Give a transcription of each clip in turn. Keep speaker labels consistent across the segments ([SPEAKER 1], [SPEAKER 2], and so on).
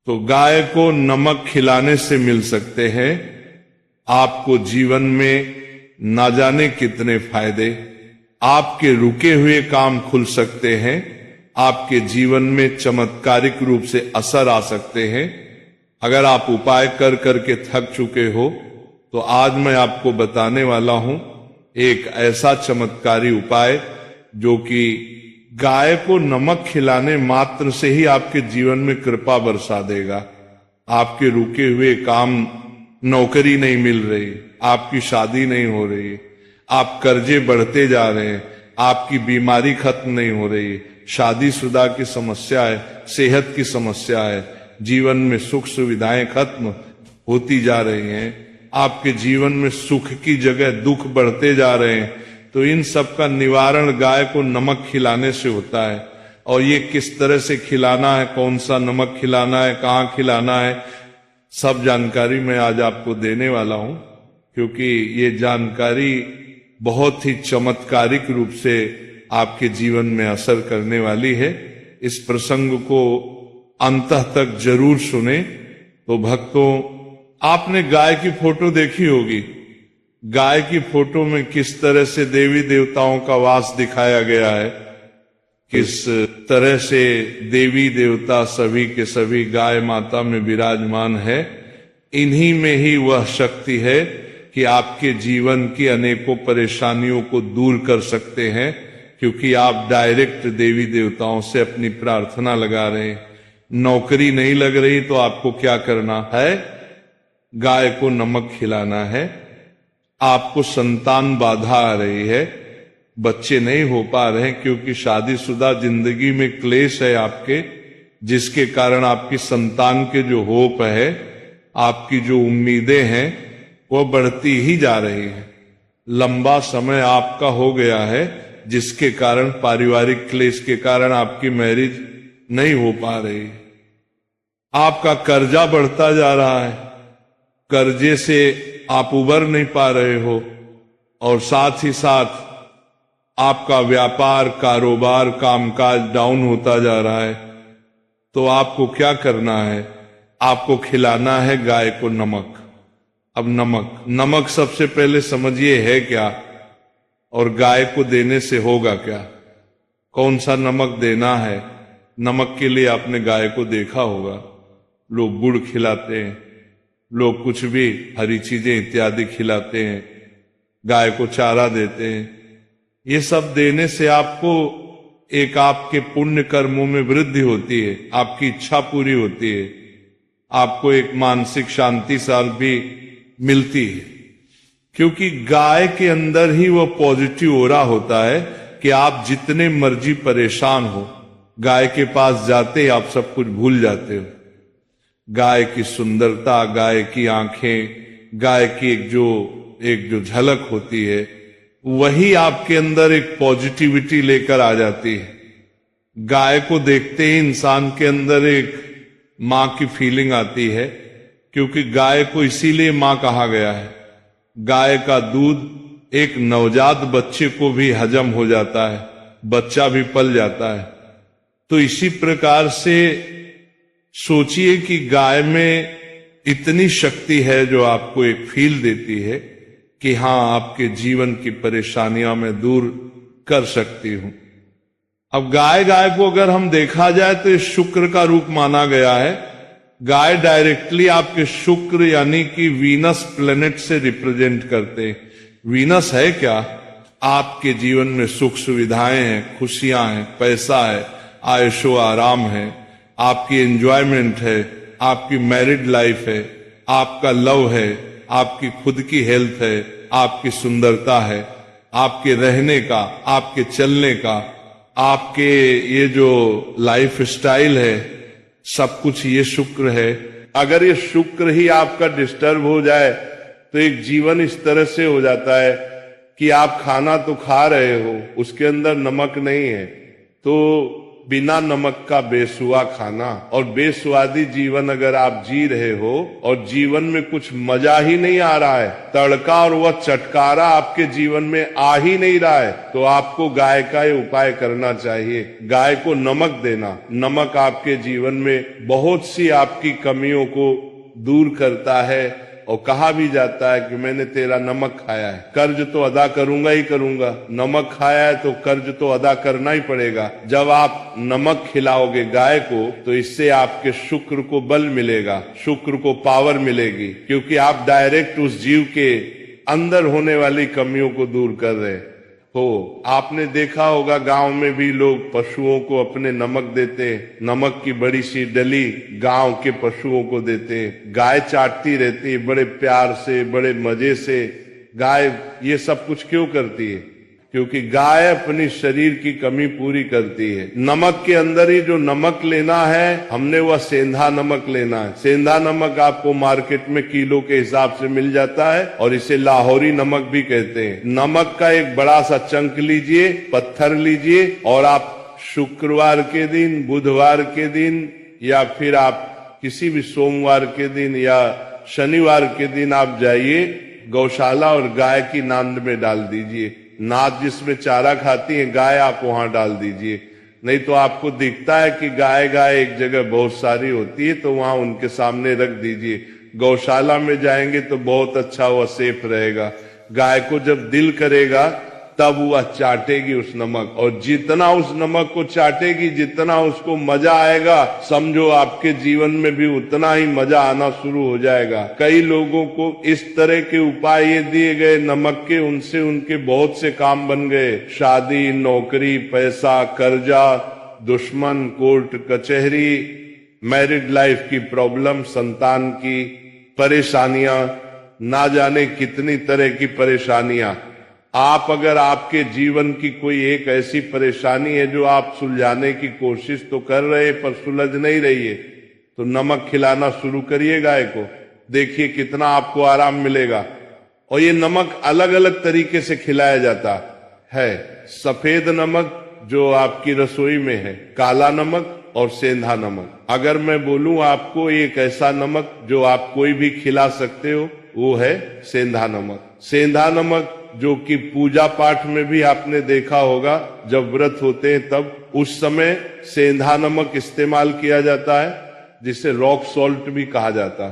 [SPEAKER 1] तो गाय को नमक खिलाने से मिल सकते हैं आपको जीवन में ना जाने कितने फायदे। आपके रुके हुए काम खुल सकते हैं, आपके जीवन में चमत्कारिक रूप से असर आ सकते हैं। अगर आप उपाय कर करके थक चुके हो तो आज मैं आपको बताने वाला हूं एक ऐसा चमत्कारी उपाय जो कि गाय को नमक खिलाने मात्र से ही आपके जीवन में कृपा बरसा देगा। आपके रुके हुए काम, नौकरी नहीं मिल रही, आपकी शादी नहीं हो रही, आप कर्जे बढ़ते जा रहे हैं, आपकी बीमारी खत्म नहीं हो रही, शादीशुदा की समस्या है, सेहत की समस्या है, जीवन में सुख सुविधाएं खत्म होती जा रही हैं, आपके जीवन में सुख की जगह दुख बढ़ते जा रहे हैं, तो इन सब का निवारण गाय को नमक खिलाने से होता है। और ये किस तरह से खिलाना है, कौन सा नमक खिलाना है, कहाँ खिलाना है, सब जानकारी मैं आज आपको देने वाला हूं, क्योंकि ये जानकारी बहुत ही चमत्कारिक रूप से आपके जीवन में असर करने वाली है। इस प्रसंग को अंत तक जरूर सुने। तो भक्तों, आपने गाय की फोटो देखी होगी। गाय की फोटो में किस तरह से देवी देवताओं का वास दिखाया गया है, किस तरह से देवी देवता सभी के सभी गाय माता में विराजमान है। इन्हीं में ही वह शक्ति है कि आपके जीवन की अनेकों परेशानियों को दूर कर सकते हैं, क्योंकि आप डायरेक्ट देवी देवताओं से अपनी प्रार्थना लगा रहे हैं। नौकरी नहीं लग रही तो आपको क्या करना है? गाय को नमक खिलाना है। आपको संतान बाधा आ रही है, बच्चे नहीं हो पा रहे हैं क्योंकि शादीशुदा जिंदगी में क्लेश है आपके, जिसके कारण आपकी संतान के जो होप है, आपकी जो उम्मीदें हैं, वो बढ़ती ही जा रही है। लंबा समय आपका हो गया है, जिसके कारण पारिवारिक क्लेश के कारण आपकी मैरिज नहीं हो पा रही। आपका कर्जा बढ़ता जा रहा है, कर्जे से आप उबर नहीं पा रहे हो, और साथ ही साथ आपका व्यापार, कारोबार, कामकाज डाउन होता जा रहा है। तो आपको क्या करना है? आपको खिलाना है गाय को नमक। अब नमक सबसे पहले समझिए है क्या, और गाय को देने से होगा क्या। कौन सा नमक देना है? नमक के लिए आपने गाय को देखा होगा, लोग गुड़ खिलाते हैं, लोग कुछ भी हरी चीजें इत्यादि खिलाते हैं, गाय को चारा देते हैं। ये सब देने से आपको एक आपके पुण्य कर्मों में वृद्धि होती है, आपकी इच्छा पूरी होती है, आपको एक मानसिक शांति साल भी मिलती है, क्योंकि गाय के अंदर ही वो पॉजिटिव ओरा होता है कि आप जितने मर्जी परेशान हो, गाय के पास जाते ही आप सब कुछ भूल जाते हो। गाय की सुंदरता, गाय की आंखें, गाय की एक जो झलक होती है, वही आपके अंदर एक पॉजिटिविटी लेकर आ जाती है। गाय को देखते ही इंसान के अंदर एक मां की फीलिंग आती है, क्योंकि गाय को इसीलिए मां कहा गया है। गाय का दूध एक नवजात बच्चे को भी हजम हो जाता है, बच्चा भी पल जाता है। तो इसी प्रकार से सोचिए कि गाय में इतनी शक्ति है जो आपको एक फील देती है कि हां, आपके जीवन की परेशानियां मैं दूर कर सकती हूं। अब गाय को अगर हम देखा जाए तो ये शुक्र का रूप माना गया है। गाय डायरेक्टली आपके शुक्र यानी कि वीनस प्लेनेट से रिप्रेजेंट करते। वीनस है क्या? आपके जीवन में सुख सुविधाएं हैं, खुशियां हैं, पैसा है, आयशो आराम है, आपकी एंजॉयमेंट है, आपकी मैरिड लाइफ है, आपका लव है, आपकी खुद की हेल्थ है, आपकी सुंदरता है, आपके रहने का, आपके चलने का, आपके ये जो लाइफ स्टाइल है, सब कुछ ये शुक्र है। अगर ये शुक्र ही आपका डिस्टर्ब हो जाए तो एक जीवन इस तरह से हो जाता है कि आप खाना तो खा रहे हो, उसके अंदर नमक नहीं है, तो बिना नमक का बेसुआ खाना। और बेस्वादी जीवन अगर आप जी रहे हो और जीवन में कुछ मजा ही नहीं आ रहा है, तड़का और वह चटकारा आपके जीवन में आ ही नहीं रहा है, तो आपको गाय का ये उपाय करना चाहिए। गाय को नमक देना। नमक आपके जीवन में बहुत सी आपकी कमियों को दूर करता है। और कहा भी जाता है कि मैंने तेरा नमक खाया है, कर्ज तो अदा करूंगा ही करूंगा। नमक खाया है तो कर्ज तो अदा करना ही पड़ेगा। जब आप नमक खिलाओगे गाय को तो इससे आपके शुक्र को बल मिलेगा, शुक्र को पावर मिलेगी, क्योंकि आप डायरेक्ट उस जीव के अंदर होने वाली कमियों को दूर कर रहे हो। आपने देखा होगा गांव में भी लोग पशुओं को अपने नमक देते हैं। नमक की बड़ी सी डली गांव के पशुओं को देते हैं। गाय चाटती रहती है बड़े प्यार से, बड़े मजे से। गाय ये सब कुछ क्यों करती है? क्योंकि गाय अपनी शरीर की कमी पूरी करती है। नमक के अंदर ही जो नमक लेना है, हमने वह सेंधा नमक लेना है। सेंधा नमक आपको मार्केट में किलो के हिसाब से मिल जाता है और इसे लाहौरी नमक भी कहते हैं। नमक का एक बड़ा सा चंक लीजिए, पत्थर लीजिए, और आप शुक्रवार के दिन, बुधवार के दिन, या फिर आप किसी भी सोमवार के दिन या शनिवार के दिन आप जाइए गौशाला और गाय की नांद में डाल दीजिए। नाद जिसमें चारा खाती है गाय, आप वहां डाल दीजिए। नहीं तो आपको दिखता है कि गाय एक जगह बहुत सारी होती है, तो वहां उनके सामने रख दीजिए। गौशाला में जाएंगे तो बहुत अच्छा, वह सेफ रहेगा। गाय को जब दिल करेगा तब वह चाटेगी उस नमक, और जितना उस नमक को चाटेगी, जितना उसको मजा आएगा, समझो आपके जीवन में भी उतना ही मजा आना शुरू हो जाएगा। कई लोगों को इस तरह के उपाय ये दिए गए नमक के, उनसे उनके बहुत से काम बन गए। शादी, नौकरी, पैसा, कर्जा, दुश्मन, कोर्ट कचहरी, मैरिड लाइफ की प्रॉब्लम, संतान की परेशानियां, ना जाने कितनी तरह की परेशानियां। आप अगर आपके जीवन की कोई एक ऐसी परेशानी है जो आप सुलझाने की कोशिश तो कर रहे हैं पर सुलझ नहीं रही है, तो नमक खिलाना शुरू करिए गाय को। देखिए कितना आपको आराम मिलेगा। और ये नमक अलग अलग तरीके से खिलाया जाता है। सफेद नमक जो आपकी रसोई में है, काला नमक और सेंधा नमक। अगर मैं बोलूं आपको एक ऐसा नमक जो आप कोई भी खिला सकते हो, वो है सेंधा नमक। सेंधा नमक जो कि पूजा पाठ में भी आपने देखा होगा, जब व्रत होते हैं तब उस समय सेंधा नमक इस्तेमाल किया जाता है, जिसे रॉक सॉल्ट भी कहा जाता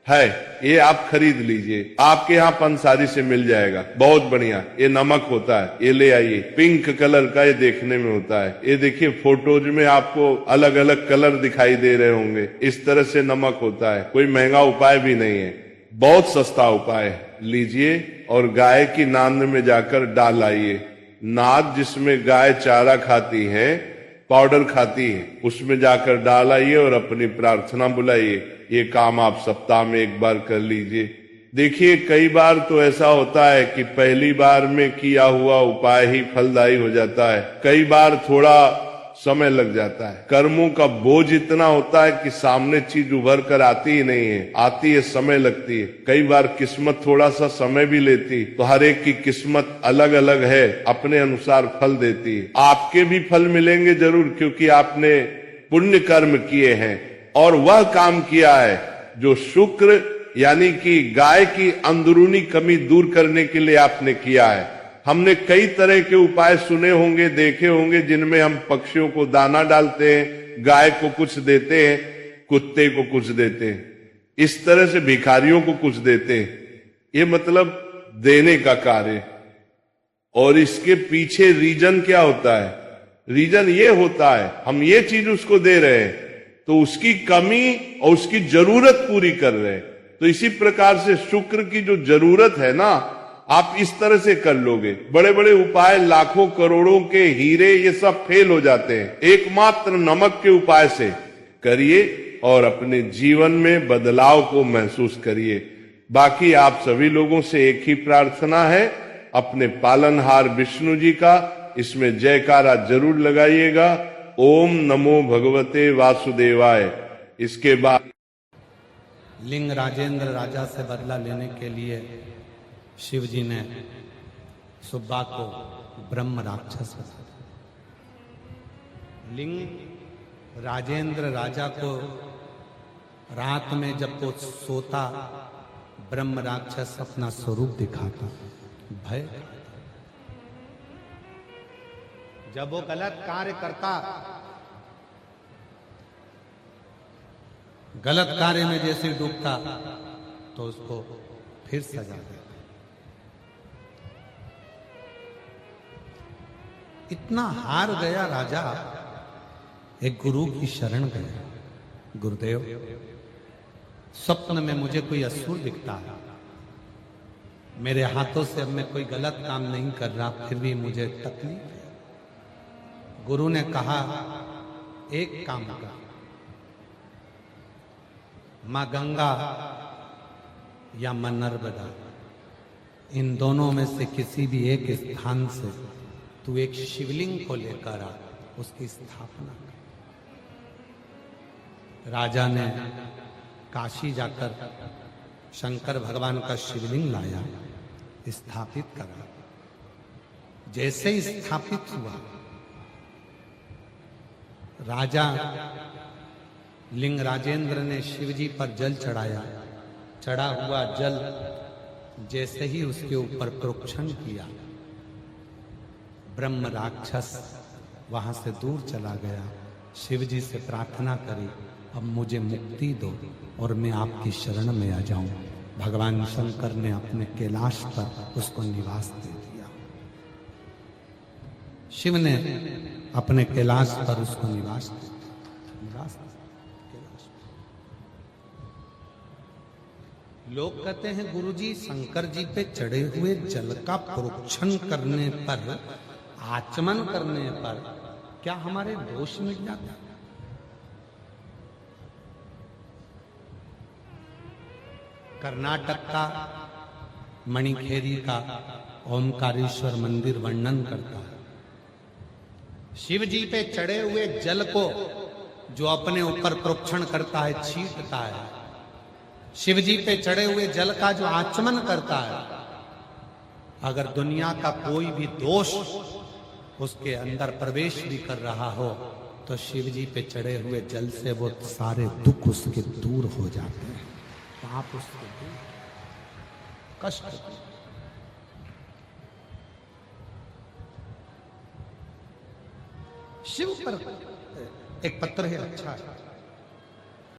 [SPEAKER 1] है। ये आप खरीद लीजिए, आपके यहाँ पंसारी से मिल जाएगा, बहुत बढ़िया ये नमक होता है। ये ले आइए, पिंक कलर का ये देखने में होता है। ये देखिए फोटोज में आपको अलग अलग कलर दिखाई दे रहे होंगे, इस तरह से नमक होता है। कोई महंगा उपाय भी नहीं है, बहुत सस्ता उपाय है। लीजिए और गाय की नांद में जाकर डाल आइए। नाद जिसमें गाय चारा खाती है, पाउडर खाती है, उसमें जाकर डाल आइए और अपनी प्रार्थना बुलाइए। ये काम आप सप्ताह में एक बार कर लीजिए। देखिए कई बार तो ऐसा होता है कि पहली बार में किया हुआ उपाय ही फलदायी हो जाता है, कई बार थोड़ा समय लग जाता है। कर्मों का बोझ इतना होता है कि सामने चीज उभर कर आती ही नहीं है, आती है समय लगती है। कई बार किस्मत थोड़ा सा समय भी लेती, तो हर एक की किस्मत अलग अलग है, अपने अनुसार फल देती है। आपके भी फल मिलेंगे जरूर, क्योंकि आपने पुण्य कर्म किए हैं और वह काम किया है जो शुक्र यानी कि गाय की अंदरूनी कमी दूर करने के लिए आपने किया है। हमने कई तरह के उपाय सुने होंगे, देखे होंगे, जिनमें हम पक्षियों को दाना डालते हैं, गाय को कुछ देते हैं, कुत्ते को कुछ देते हैं, इस तरह से भिखारियों को कुछ देते हैं। ये मतलब देने का कार्य। और इसके पीछे रीजन क्या होता है? रीजन ये होता है हम ये चीज उसको दे रहे हैं तो उसकी कमी और उसकी जरूरत पूरी कर रहे हैं। तो इसी प्रकार से शुक्र की जो जरूरत है ना, आप इस तरह से कर लोगे। बड़े बड़े उपाय, लाखों करोड़ों के हीरे, ये सब फेल हो जाते हैं। एकमात्र नमक के उपाय से करिए और अपने जीवन में बदलाव को महसूस करिए। बाकी आप सभी लोगों से एक ही प्रार्थना है, अपने पालनहार विष्णु जी का इसमें जयकारा जरूर लगाइएगा। ओम नमो भगवते वासुदेवाय। इसके बाद
[SPEAKER 2] लिंग राजेंद्र राजा से बदला लेने के लिए शिव जी ने सुब्बा को ब्रह्म राक्षस बताया। लिंग राजेंद्र राजा को रात में जब वो सोता, ब्रह्म राक्षस अपना स्वरूप दिखाता, भय। जब वो गलत कार्य करता, गलत कार्य में जैसे डूबता, तो उसको फिर सजा देता। इतना हार गया राजा, एक गुरु की शरण गया। गुरुदेव, स्वप्न में मुझे कोई असुर दिखता है, मेरे हाथों से अब मैं कोई गलत काम नहीं कर रहा, फिर भी मुझे तकलीफ है। गुरु ने कहा, एक काम कर, मां गंगा या मां नर्मदा, इन दोनों में से किसी भी एक स्थान से तू एक शिवलिंग को लेकर आ, उसकी स्थापना कर। राजा ने काशी जाकर शंकर भगवान का शिवलिंग लाया, स्थापित करा। जैसे ही स्थापित हुआ, राजा लिंग राजेंद्र ने शिवजी पर जल चढ़ाया। चढ़ा हुआ जल जैसे ही उसके ऊपर प्रोक्षण किया, ब्रह्म राक्षस वहां से दूर चला गया। शिवजी से प्रार्थना करी, अब मुझे मुक्ति दो और मैं आपकी शरण में आ जाऊं। भगवान शंकर ने अपने कैलाश पर उसको निवास दे दिया। शिव ने अपने कैलाश पर उसको निवास दे दिया। लोग कहते हैं, गुरुजी शंकर जी पे चढ़े हुए जल का प्रोक्षण करने पर, आचमन करने पर क्या हमारे दोष मिट जाता? कर्नाटक का मणिखेरी का ओमकारेश्वर मंदिर वर्णन करता है, शिव जी पे चढ़े हुए जल को जो अपने ऊपर प्रोक्षण करता है, छींटता है, शिव जी पे चढ़े हुए जल का जो आचमन करता है, अगर दुनिया का कोई भी दोष उसके अंदर प्रवेश भी कर रहा हो, तो शिव जी पे चढ़े हुए जल से वो सारे दुख उसके दूर हो जाते हैं। पाप उसके दूर, कष्ट। शिव पर एक पत्र है, अच्छा है,